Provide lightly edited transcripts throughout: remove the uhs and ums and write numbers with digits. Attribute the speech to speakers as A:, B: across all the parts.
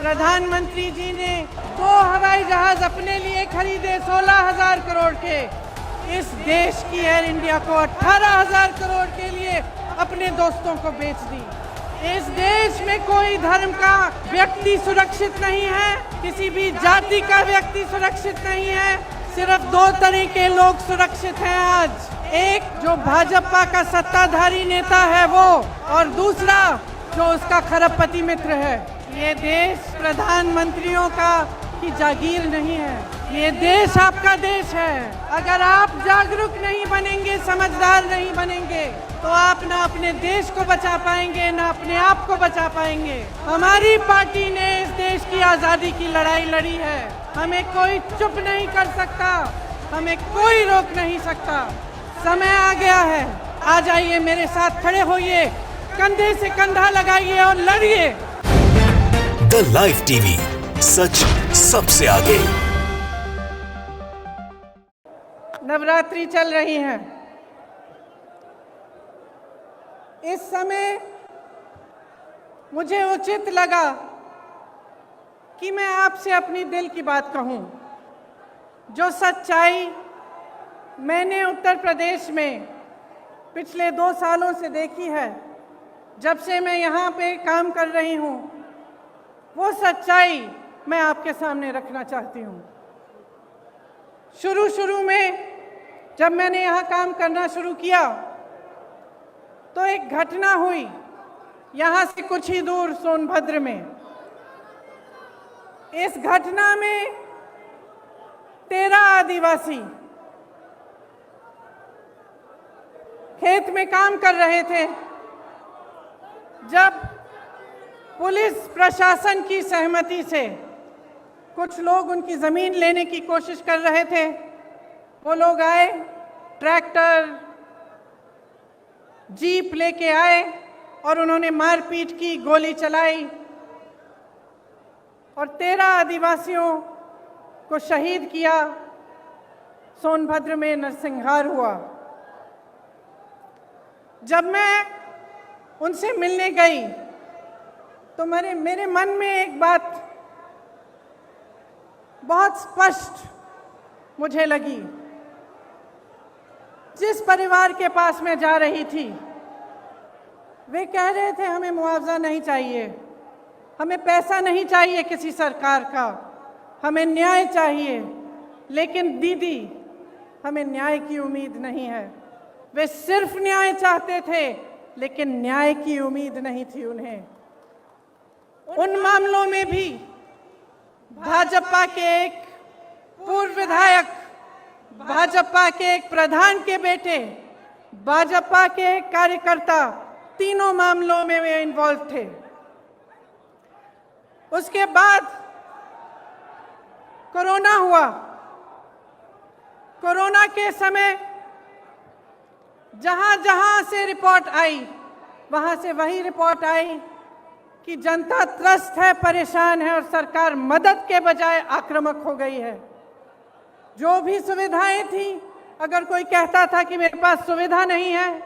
A: प्रधानमंत्री जी ने 2 हवाई जहाज अपने लिए खरीदे 16,000 करोड़ के। इस देश की एयर इंडिया को 18,000 करोड़ के लिए अपने दोस्तों को बेच दी। इस देश में कोई धर्म का व्यक्ति सुरक्षित नहीं है, किसी भी जाति का व्यक्ति सुरक्षित नहीं है। सिर्फ 2 तरह के लोग सुरक्षित हैं आज। एक जो भाजपा का सत्ताधारी नेता है वो, और दूसरा जो उसका खरबपति मित्र है। ये देश प्रधानमंत्रियों का की जागीर नहीं है, ये देश आपका देश है। अगर आप जागरूक नहीं बनेंगे, समझदार नहीं बनेंगे, तो आप ना अपने देश को बचा पाएंगे, ना अपने आप को बचा पाएंगे। हमारी पार्टी ने इस देश की आज़ादी की लड़ाई लड़ी है। हमें कोई चुप नहीं कर सकता, हमें कोई रोक नहीं सकता। समय आ गया है, आ जाइए, मेरे साथ खड़े होइए, कंधे से कंधा लगाइए और लड़िए।
B: द लाइव टीवी, सच सबसे आगे।
A: नवरात्रि चल रही है। इस समय मुझे उचित लगा कि मैं आपसे अपनी दिल की बात कहूं। जो सच्चाई मैंने उत्तर प्रदेश में पिछले 2 सालों से देखी है, जब से मैं यहाँ पे काम कर रही हूँ, वो सच्चाई मैं आपके सामने रखना चाहती हूँ। शुरू में जब मैंने यहाँ काम करना शुरू किया तो एक घटना हुई यहाँ से कुछ ही दूर सोनभद्र में। इस घटना में 13 आदिवासी खेत में काम कर रहे थे। जब पुलिस प्रशासन की सहमति से कुछ लोग उनकी ज़मीन लेने की कोशिश कर रहे थे, वो लोग आए, ट्रैक्टर, जीप लेके आए और उन्होंने मारपीट की, गोली चलाई और 13 आदिवासियों को शहीद किया। सोनभद्र में नरसंहार हुआ। जब मैं उनसे मिलने गई तो मेरे मन में एक बात बहुत स्पष्ट मुझे लगी। जिस परिवार के पास मैं जा रही थी, वे कह रहे थे हमें मुआवजा नहीं चाहिए, हमें पैसा नहीं चाहिए किसी सरकार का, हमें न्याय चाहिए। लेकिन दीदी, हमें न्याय की उम्मीद नहीं है। वे सिर्फ न्याय चाहते थे, लेकिन न्याय की उम्मीद नहीं थी उन्हें। उन मामलों में भी भाजपा के एक पूर्व विधायक, भाजपा के एक प्रधान के बेटे, भाजपा के एक कार्यकर्ता, तीनों मामलों में वे इन्वॉल्व थे। उसके बाद कोरोना हुआ। कोरोना के समय जहां जहां से रिपोर्ट आई, वहां से वही रिपोर्ट आई कि जनता त्रस्त है, परेशान है और सरकार मदद के बजाय आक्रामक हो गई है। जो भी सुविधाएं थी, अगर कोई कहता था कि मेरे पास सुविधा नहीं है,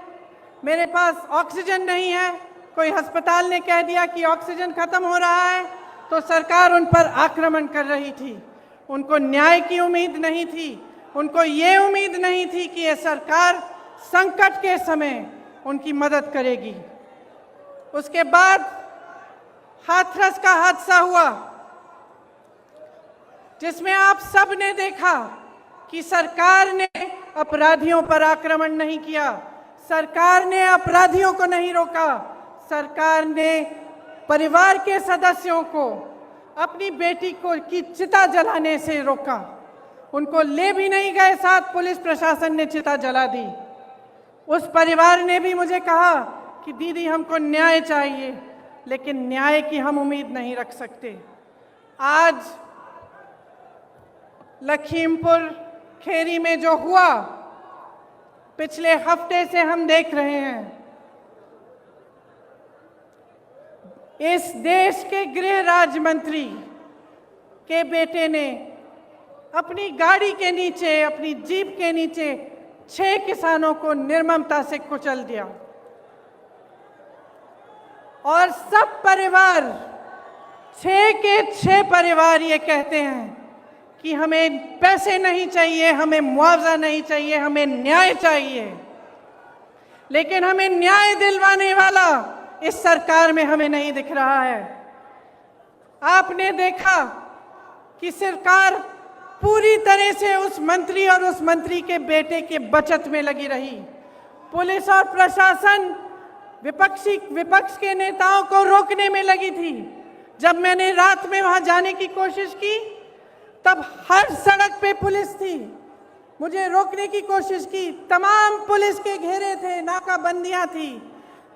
A: मेरे पास ऑक्सीजन नहीं है, कोई अस्पताल ने कह दिया कि ऑक्सीजन खत्म हो रहा है, तो सरकार उन पर आक्रमण कर रही थी। उनको न्याय की उम्मीद नहीं थी, उनको ये उम्मीद नहीं थी कि ये सरकार संकट के समय उनकी मदद करेगी। उसके बाद हाथरस का हादसा हुआ, जिसमें आप सब ने देखा कि सरकार ने अपराधियों पर आक्रमण नहीं किया, सरकार ने अपराधियों को नहीं रोका, सरकार ने परिवार के सदस्यों को अपनी बेटी को की चिता जलाने से रोका। उनको ले भी नहीं गए साथ, पुलिस प्रशासन ने चिता जला दी। उस परिवार ने भी मुझे कहा कि दीदी, हमको न्याय चाहिए, लेकिन न्याय की हम उम्मीद नहीं रख सकते। आज लखीमपुर खेरी में जो हुआ, पिछले हफ्ते से हम देख रहे हैं। इस देश के गृह राज्य मंत्री के बेटे ने अपनी गाड़ी के नीचे, अपनी जीप के नीचे 6 किसानों को निर्ममता से कुचल दिया और सब परिवार 6 के 6 परिवार ये कहते हैं कि हमें पैसे नहीं चाहिए, हमें मुआवजा नहीं चाहिए, हमें न्याय चाहिए। लेकिन हमें न्याय दिलवाने वाला इस सरकार में हमें नहीं दिख रहा है। आपने देखा कि सरकार पूरी तरह से उस मंत्री और उस मंत्री के बेटे के बचत में लगी रही। पुलिस और प्रशासन विपक्ष के नेताओं को रोकने में लगी थी। जब मैंने रात में वहां जाने की कोशिश की तब हर सड़क पे पुलिस थी, मुझे रोकने की कोशिश की, तमाम पुलिस के घेरे थे, नाकाबंदियां थी।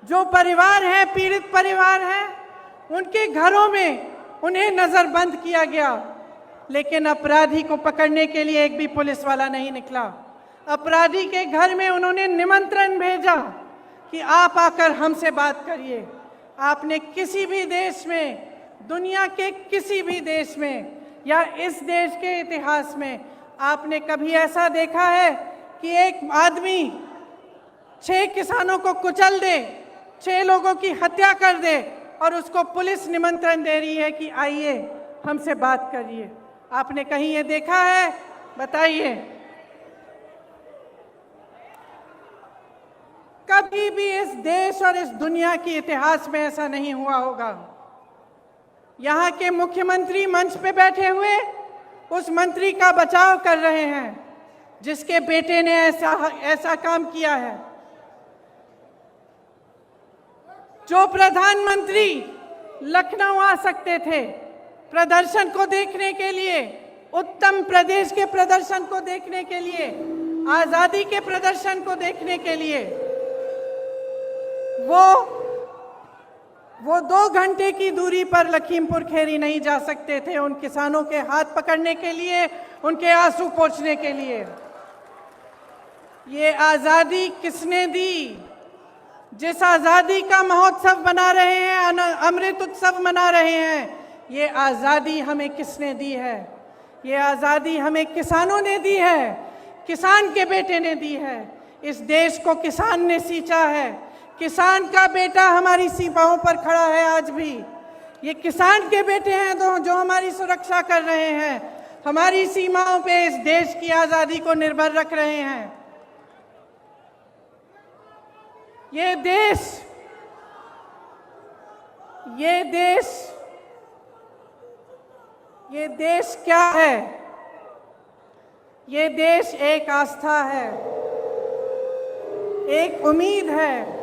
A: जो परिवार हैं, पीड़ित परिवार हैं, उनके घरों में उन्हें नजरबंद किया गया, लेकिन अपराधी को पकड़ने के लिए एक भी पुलिस वाला नहीं निकला। अपराधी के घर में उन्होंने निमंत्रण भेजा कि आप आकर हमसे बात करिए। आपने किसी भी देश में, दुनिया के किसी भी देश में या इस देश के इतिहास में आपने कभी ऐसा देखा है कि एक आदमी 6 किसानों को कुचल दे, 6 लोगों की हत्या कर दे और उसको पुलिस निमंत्रण दे रही है कि आइए हमसे बात करिए? आपने कहीं ये देखा है? बताइए। कभी भी इस देश और इस दुनिया के इतिहास में ऐसा नहीं हुआ होगा। यहाँ के मुख्यमंत्री मंच पे बैठे हुए उस मंत्री का बचाव कर रहे हैं जिसके बेटे ने ऐसा काम किया है। जो प्रधानमंत्री लखनऊ आ सकते थे प्रदर्शन को देखने के लिए, उत्तर प्रदेश के प्रदर्शन को देखने के लिए, आजादी के प्रदर्शन को देखने के लिए, वो 2 घंटे की दूरी पर लखीमपुर खीरी नहीं जा सकते थे उन किसानों के हाथ पकड़ने के लिए, उनके आंसू पोंछने के लिए। ये आजादी किसने दी? जिस आजादी का महोत्सव मना रहे हैं, अमृत उत्सव मना रहे हैं, ये आजादी हमें किसने दी है? ये आजादी हमें किसानों ने दी है, किसान के बेटे ने दी है। इस देश को किसान ने सींचा है। किसान का बेटा हमारी सीमाओं पर खड़ा है आज भी। ये किसान के बेटे हैं जो हमारी सुरक्षा कर रहे हैं, हमारी सीमाओं पे इस देश की आजादी को निर्भर रख रहे हैं। ये देश क्या है? ये देश एक आस्था है, एक उम्मीद है।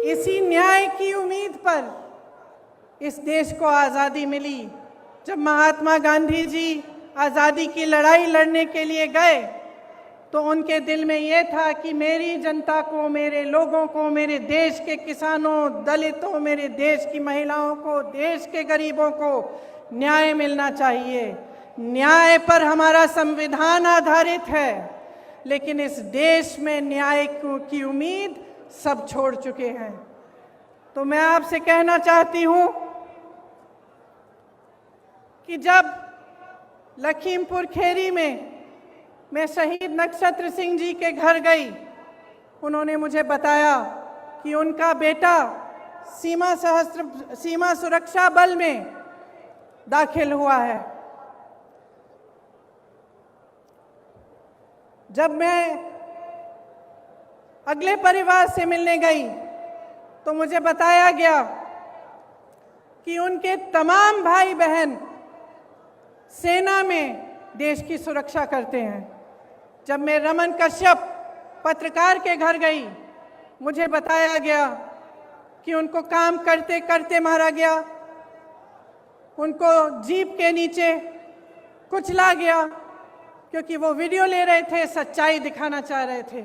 A: इसी न्याय की उम्मीद पर इस देश को आज़ादी मिली। जब महात्मा गांधी जी आज़ादी की लड़ाई लड़ने के लिए गए तो उनके दिल में ये था कि मेरी जनता को, मेरे लोगों को, मेरे देश के किसानों, दलितों, मेरे देश की महिलाओं को, देश के गरीबों को न्याय मिलना चाहिए। न्याय पर हमारा संविधान आधारित है, लेकिन इस देश में न्याय की उम्मीद सब छोड़ चुके हैं। तो मैं आपसे कहना चाहती हूं कि जब लखीमपुर खीरी में मैं शहीद नक्षत्र सिंह जी के घर गई, उन्होंने मुझे बताया कि उनका बेटा सीमा सुरक्षा बल में दाखिल हुआ है। जब मैं अगले परिवार से मिलने गई तो मुझे बताया गया कि उनके तमाम भाई बहन सेना में देश की सुरक्षा करते हैं। जब मैं रमन कश्यप पत्रकार के घर गई, मुझे बताया गया कि उनको काम करते करते मारा गया, उनको जीप के नीचे कुचला गया क्योंकि वो वीडियो ले रहे थे, सच्चाई दिखाना चाह रहे थे।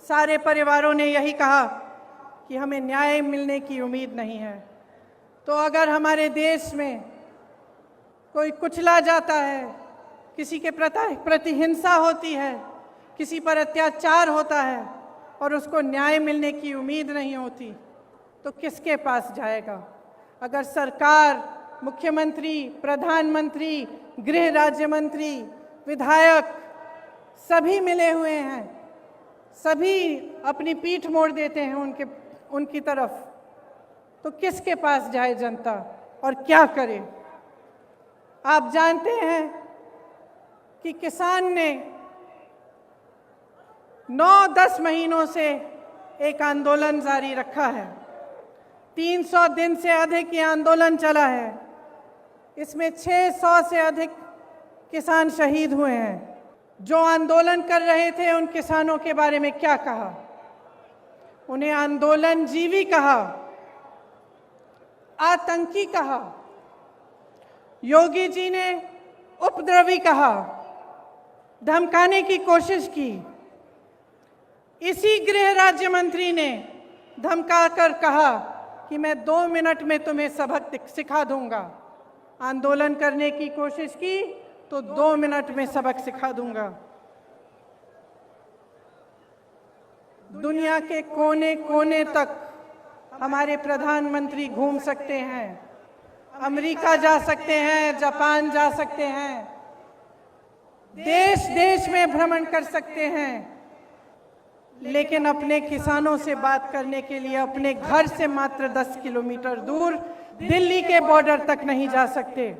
A: सारे परिवारों ने यही कहा कि हमें न्याय मिलने की उम्मीद नहीं है। तो अगर हमारे देश में कोई कुचला जाता है, किसी के प्रति हिंसा होती है, किसी पर अत्याचार होता है और उसको न्याय मिलने की उम्मीद नहीं होती, तो किसके पास जाएगा? अगर सरकार, मुख्यमंत्री, प्रधानमंत्री, गृह राज्य मंत्री, विधायक सभी मिले हुए हैं, सभी अपनी पीठ मोड़ देते हैं उनकी तरफ, तो किसके पास जाए जनता? और क्या करे। आप जानते हैं कि किसान ने 9-10 महीनों से एक आंदोलन जारी रखा है। 300 दिन से अधिक ये आंदोलन चला है। इसमें 600 से अधिक किसान शहीद हुए हैं। जो आंदोलन कर रहे थे उन किसानों के बारे में क्या कहा? उन्हें आंदोलन जीवी कहा, आतंकी कहा, योगी जी ने उपद्रवी कहा, धमकाने की कोशिश की। इसी गृह राज्य मंत्री ने धमकाकर कहा कि मैं 2 मिनट में तुम्हें सबक सिखा दूंगा। आंदोलन करने की कोशिश की तो 2 मिनट में सबक सिखा दूंगा। दुनिया के कोने कोने तक हमारे प्रधानमंत्री घूम सकते हैं, अमेरिका जा सकते हैं, जापान जा सकते हैं, देश देश में भ्रमण कर सकते हैं, लेकिन अपने किसानों से बात करने के लिए अपने घर से मात्र 10 किलोमीटर दूर दिल्ली के बॉर्डर तक नहीं जा सकते।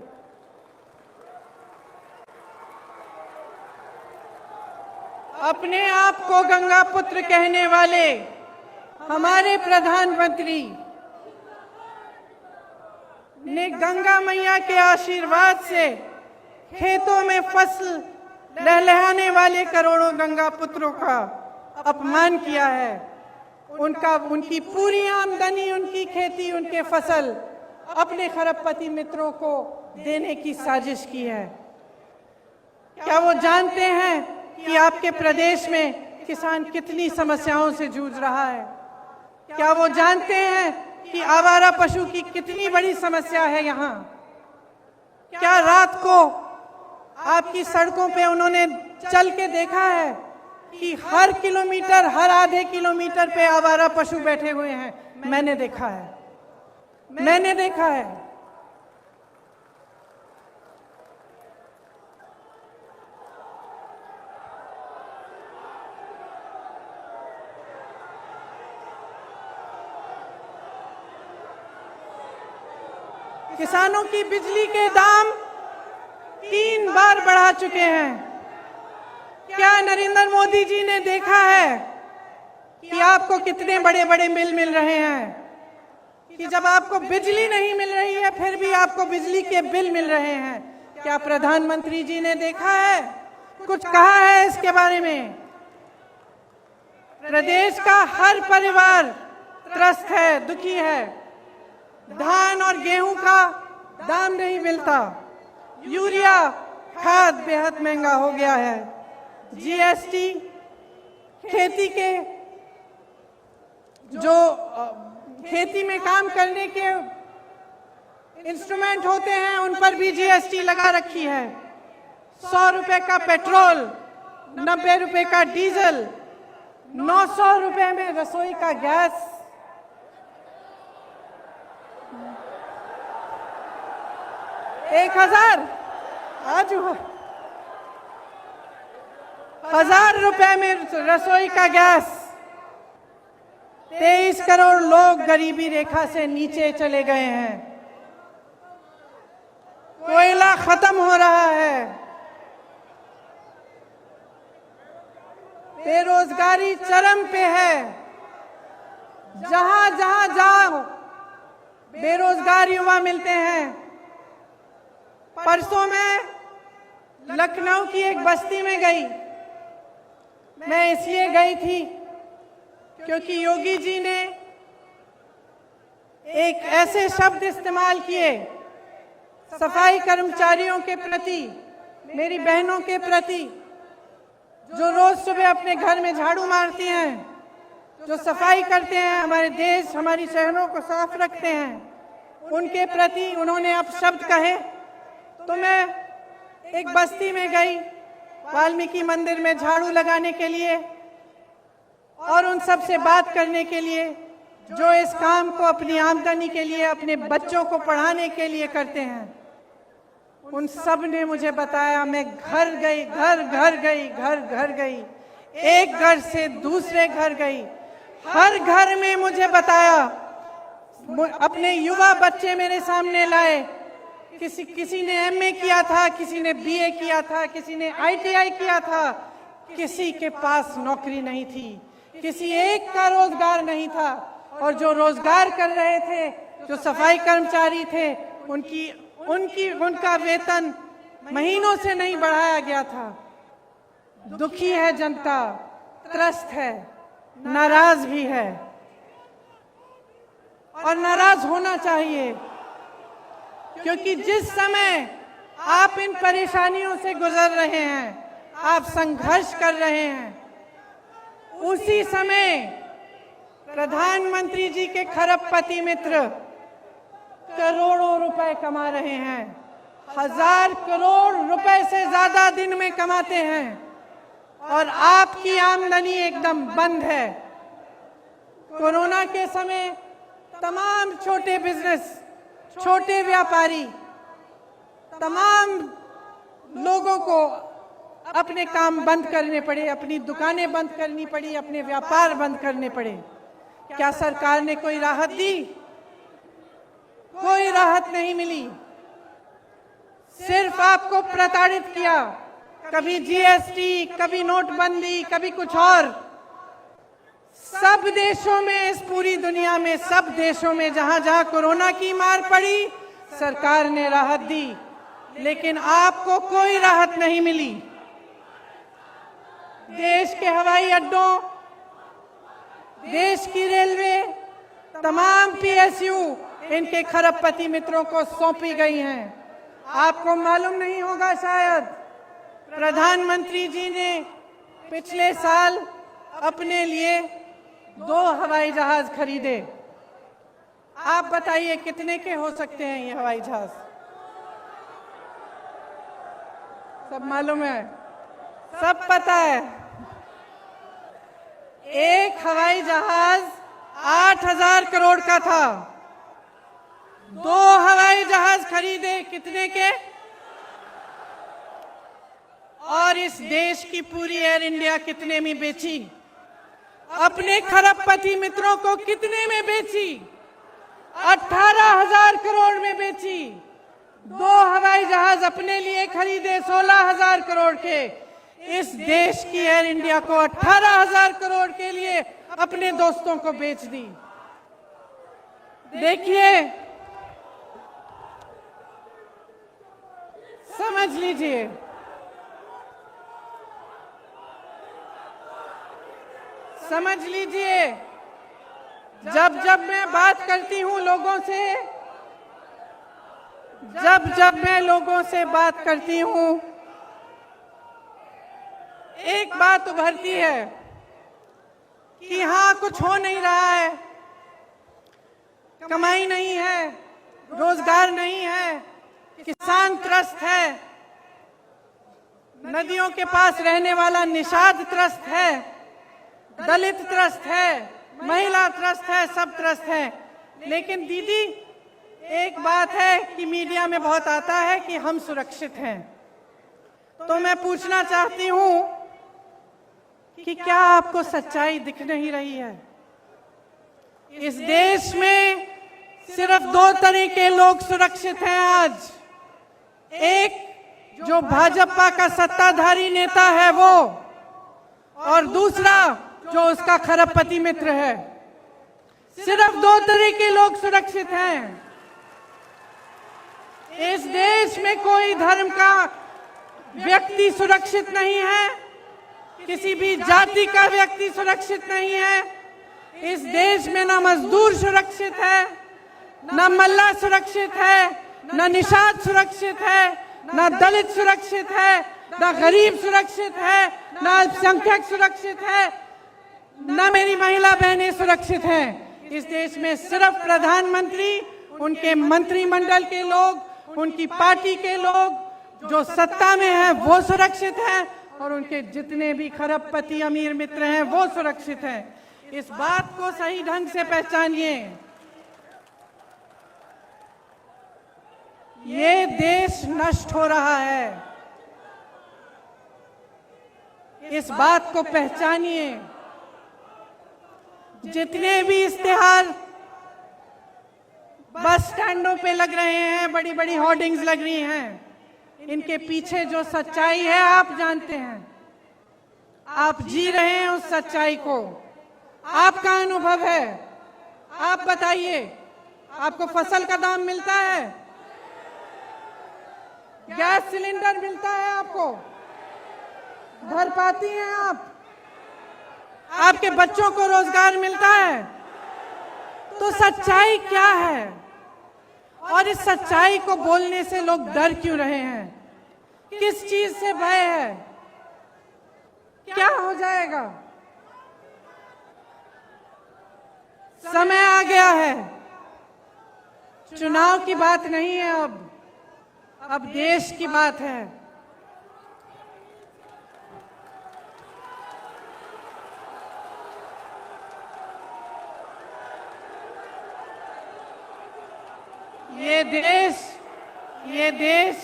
A: अपने आप को गंगा पुत्र कहने वाले हमारे प्रधानमंत्री ने गंगा मैया के आशीर्वाद से खेतों में फसल लहलहाने वाले करोड़ों गंगा पुत्रों का अपमान किया है। उनकी पूरी आमदनी, उनकी खेती, उनके फसल अपने खरबपति मित्रों को देने की साजिश की है। क्या वो जानते हैं कि आपके प्रदेश में किसान कितनी समस्याओं से जूझ रहा है? क्या वो जानते हैं कि आवारा पशु की कितनी बड़ी समस्या है यहाँ? क्या रात को आपकी सड़कों पे उन्होंने चल के देखा है कि हर किलोमीटर, हर आधे किलोमीटर पे आवारा पशु बैठे हुए हैं? मैंने देखा है, मैंने देखा है। किसानों की बिजली के दाम 3 बार बढ़ा चुके हैं। क्या नरेंद्र मोदी जी ने देखा है कि आपको कितने बड़े बड़े बिल मिल रहे हैं? कि जब आपको बिजली नहीं मिल रही है फिर भी आपको बिजली के बिल मिल रहे हैं। क्या प्रधानमंत्री जी ने देखा है, कुछ कहा है इसके बारे में? प्रदेश का हर परिवार त्रस्त है, दुखी है। धान और गेहूं का दाम नहीं मिलता, यूरिया खाद बेहद महंगा हो गया है, जीएसटी, खेती के जो खेती में काम करने के इंस्ट्रूमेंट होते हैं उन पर भी जीएसटी लगा रखी है। 100 रुपए का पेट्रोल, 90 रुपए का डीजल, 900 रुपए में रसोई का गैस, 1000 आज 1000 रुपए में रसोई का गैस। 23 करोड़ लोग गरीबी रेखा से नीचे चले गए हैं। कोयला खत्म हो रहा है। बेरोजगारी चरम पे है। जहां जहां जाओ बेरोजगार युवा मिलते हैं। परसों मैं लखनऊ की एक बस्ती में गई। मैं इसलिए गई थी क्योंकि योगी जी ने एक ऐसे शब्द इस्तेमाल किए सफाई कर्मचारियों के प्रति, मेरी बहनों के प्रति, जो रोज सुबह अपने घर में झाड़ू मारती हैं, जो सफाई करते हैं, हमारे देश, हमारी शहरों को साफ रखते हैं, उनके प्रति उन्होंने अब शब्द कहे। तो मैं एक बस्ती में गई वाल्मीकि मंदिर में झाड़ू लगाने के लिए और उन सब से बात करने के लिए जो इस काम को अपनी आमदनी के लिए, अपने बच्चों को पढ़ाने के लिए करते हैं। उन सब ने मुझे बताया, मैं घर गई, घर गई, एक घर से दूसरे घर गई, हर घर में मुझे बताया अपने युवा बच्चे मेरे सामने लाए। किसी ने एमए किया था, किसी ने बीए किया था, किसी ने आईटीआई किया था, किसी के पास नौकरी नहीं थी, किसी एक का रोजगार नहीं था। और जो रोजगार कर रहे थे, जो सफाई कर्मचारी थे, उनका वेतन महीनों से नहीं बढ़ाया गया था। दुखी है जनता, त्रस्त है, नाराज भी है और नाराज होना चाहिए, क्योंकि जिस समय आप इन परेशानियों से गुजर रहे हैं, आप संघर्ष कर रहे हैं, उसी समय प्रधानमंत्री जी के खरबपति मित्र करोड़ों रुपए कमा रहे हैं, 1000 करोड़ रुपए से ज्यादा दिन में कमाते हैं, और आपकी आमदनी एकदम बंद है। कोरोना के समय तमाम छोटे बिजनेस, छोटे व्यापारी, तमाम लोगों को अपने काम बंद करने पड़े, अपनी दुकानें बंद करनी पड़ी, अपने व्यापार बंद करने पड़े। क्या सरकार ने कोई राहत दी? कोई राहत नहीं मिली, सिर्फ आपको प्रताड़ित किया। कभी जीएसटी, कभी नोटबंदी, कभी कुछ और। सब देशों में, इस पूरी दुनिया में, सब देशों में जहां जहां कोरोना की मार पड़ी, सरकार ने राहत दी, लेकिन आपको कोई राहत नहीं मिली। देश के हवाई अड्डों, देश की रेलवे, तमाम पीएसयू इनके खरबपति मित्रों को सौंपी गई हैं। आपको मालूम नहीं होगा शायद, प्रधानमंत्री जी ने पिछले साल अपने लिए 2 हवाई जहाज खरीदे। आप बताइए कितने के हो सकते हैं ये हवाई जहाज? सब मालूम है, सब पता है। एक हवाई जहाज 8000 करोड़ का था। 2 हवाई जहाज खरीदे, कितने के? और इस देश की पूरी एयर इंडिया कितने में बेची? अपने खरबपति मित्रों को कितने में बेची? 18,000 करोड़ में बेची। 2 हवाई जहाज अपने लिए खरीदे 16,000 करोड़ के। इस देश की एयर इंडिया को 18,000 करोड़ के लिए अपने दोस्तों को बेच दी। देखिए, समझ लीजिए, समझ लीजिए। जब जब मैं बात करती हूं लोगों से, जब मैं लोगों से बात करती हूं, एक बात उभरती है कि हाँ, कुछ हो नहीं रहा है, कमाई नहीं है, रोजगार नहीं है, किसान त्रस्त है, नदियों के पास रहने वाला निषाद त्रस्त है, दलित त्रस्त है, महिला त्रस्त है, सब त्रस्त है। लेकिन दीदी, एक बात है कि मीडिया में बहुत आता है कि हम सुरक्षित हैं। तो मैं पूछना चाहती हूं कि क्या आपको सच्चाई दिख नहीं रही है? इस देश में सिर्फ 2 तरह के लोग सुरक्षित हैं आज। एक, जो भाजपा का सत्ताधारी नेता है वो, और दूसरा जो उसका खरबपति मित्र है। सिर्फ 2 तरह के लोग सुरक्षित हैं। इस देश में कोई धर्म का व्यक्ति सुरक्षित नहीं है, किसी भी जाति का व्यक्ति सुरक्षित नहीं है। इस देश में ना मजदूर सुरक्षित है, ना मल्ला सुरक्षित है, ना निषाद सुरक्षित है, ना दलित सुरक्षित है, ना गरीब सुरक्षित है, ना अल्पसंख्यक सुरक्षित है, ना मेरी महिला बहनें सुरक्षित हैं। इस देश में सिर्फ प्रधानमंत्री, उनके मंत्रिमंडल के लोग, उनकी पार्टी के लोग जो सत्ता में हैं वो सुरक्षित हैं, और उनके जितने भी खरबपति अमीर मित्र हैं वो सुरक्षित हैं। इस बात को सही ढंग से पहचानिए। ये देश नष्ट हो रहा है, इस बात को पहचानिए। जितने भी इश्तिहार बस स्टैंडों पे लग रहे हैं, बड़ी बड़ी होर्डिंग्स लग रही हैं। इनके पीछे जो सच्चाई है आप जानते हैं। आप जी रहे हैं उस सच्चाई को, आपका अनुभव है। आप बताइए, आपको फसल का दाम मिलता है? गैस सिलेंडर मिलता है आपको? भर पाती हैं आप? आपके बच्चों को रोजगार मिलता है? तो सच्चाई क्या है? और इस सच्चाई को बोलने से लोग डर क्यों रहे हैं? किस चीज से भय है? क्या हो जाएगा? समय आ गया है। चुनाव की बात नहीं है, अब देश की बात है। ये देश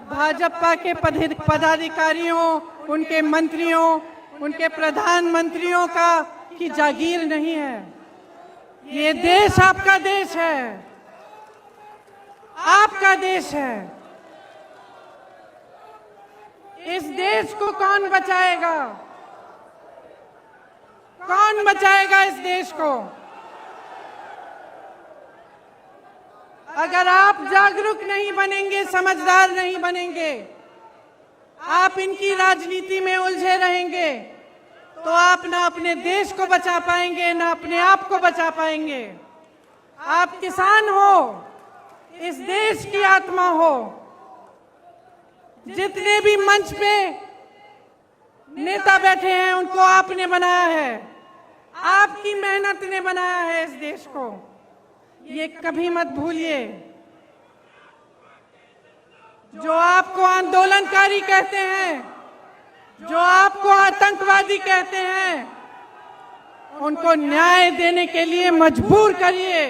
A: भाजपा के पदाधिकारियों, उनके मंत्रियों, उनके प्रधानमंत्रियों की जागीर नहीं है। ये देश आपका देश है, आपका देश है। इस देश को कौन बचाएगा? कौन बचाएगा इस देश को? अगर आप जागरूक नहीं बनेंगे, समझदार नहीं बनेंगे, आप इनकी राजनीति में उलझे रहेंगे, तो आप ना अपने देश को बचा पाएंगे, ना अपने आप को बचा पाएंगे। आप किसान हो, इस देश की आत्मा हो। जितने भी मंच पे नेता बैठे हैं, उनको आपने बनाया है, आपकी मेहनत ने बनाया है इस देश को। ये कभी मत भूलिए। जो आपको आंदोलनकारी कहते हैं, जो आपको आतंकवादी कहते हैं, उनको न्याय देने के लिए मजबूर करिए।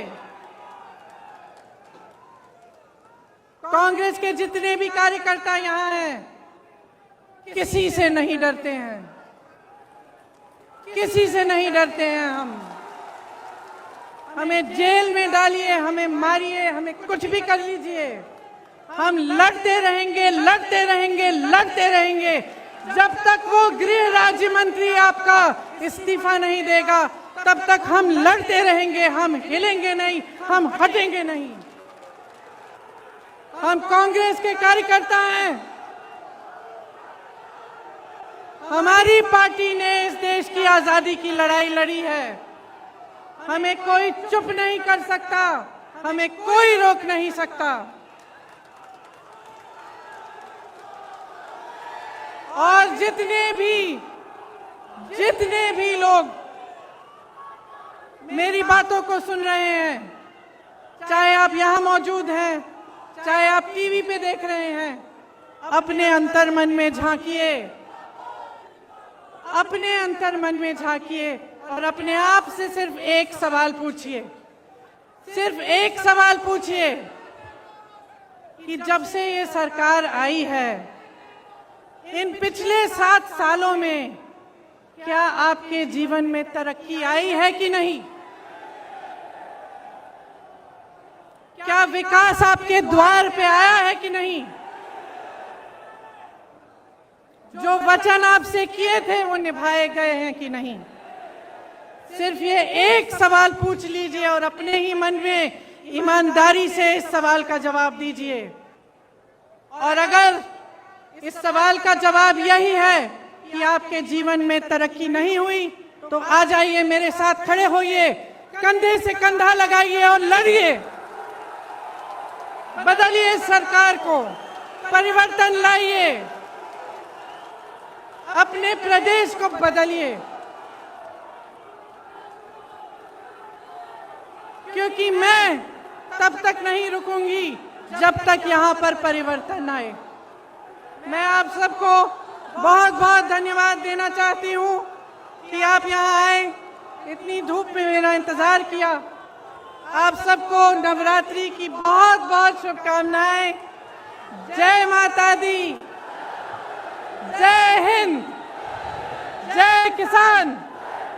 A: कांग्रेस के जितने भी कार्यकर्ता यहाँ हैं, किसी से नहीं डरते हैं, किसी से नहीं डरते हैं। हमें जेल में डालिए, हमें मारिए, हमें कुछ भी कर लीजिए, हम लड़ते रहेंगे, लड़ते रहेंगे, लड़ते रहेंगे जब तक वो गृह राज्य मंत्री आपका इस्तीफा नहीं देगा। तब तक हम लड़ते रहेंगे, हम हिलेंगे नहीं, हम हटेंगे नहीं। हम कांग्रेस के कार्यकर्ता हैं। हमारी पार्टी ने इस देश की आजादी की लड़ाई लड़ी है। हमें कोई चुप नहीं कर सकता, हमें कोई रोक नहीं सकता। और जितने भी लोग मेरी बातों को सुन रहे हैं, चाहे आप यहाँ मौजूद हैं, चाहे आप टीवी पे देख रहे हैं, अपने अंतर्मन में झांकिए, अपने अंतर्मन में झांकिए और अपने आप से सिर्फ एक सवाल पूछिए, सिर्फ एक सवाल पूछिए कि जब से ये सरकार आई है, इन पिछले 7 सालों में क्या आपके जीवन में तरक्की आई है कि नहीं? क्या विकास आपके द्वार पे आया है कि नहीं? जो वचन आपसे किए थे वो निभाए गए हैं कि नहीं? सिर्फ ये एक सवाल पूछ लीजिए और अपने ही मन में ईमानदारी से इस सवाल का जवाब दीजिए। और अगर इस सवाल का जवाब यही है कि आपके जीवन में तरक्की नहीं हुई, तो आ जाइए, मेरे साथ खड़े होइए, कंधे से कंधा लगाइए और लड़िए। बदलिए सरकार को, परिवर्तन लाइए, अपने प्रदेश को बदलिए, क्योंकि मैं तब तक नहीं रुकूंगी जब तक यहाँ पर परिवर्तन आए। मैं आप सबको बहुत बहुत धन्यवाद देना चाहती हूँ कि आप यहाँ आए, इतनी धूप में मेरा इंतजार किया। आप सबको नवरात्रि की बहुत बहुत शुभकामनाएं। जय माता दी, जय हिंद, जय किसान,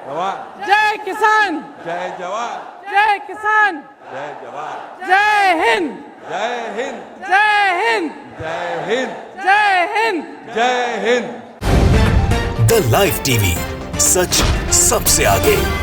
C: जवान,
A: जय किसान,
C: जय जवान,
A: जय किसान,
C: जय जवान,
A: जय हिंद,
C: जय हिंद,
A: जय हिंद,
C: जय हिंद,
A: जय हिंद।
C: जय हिंद।
B: द लाइव टीवी, सच सबसे आगे।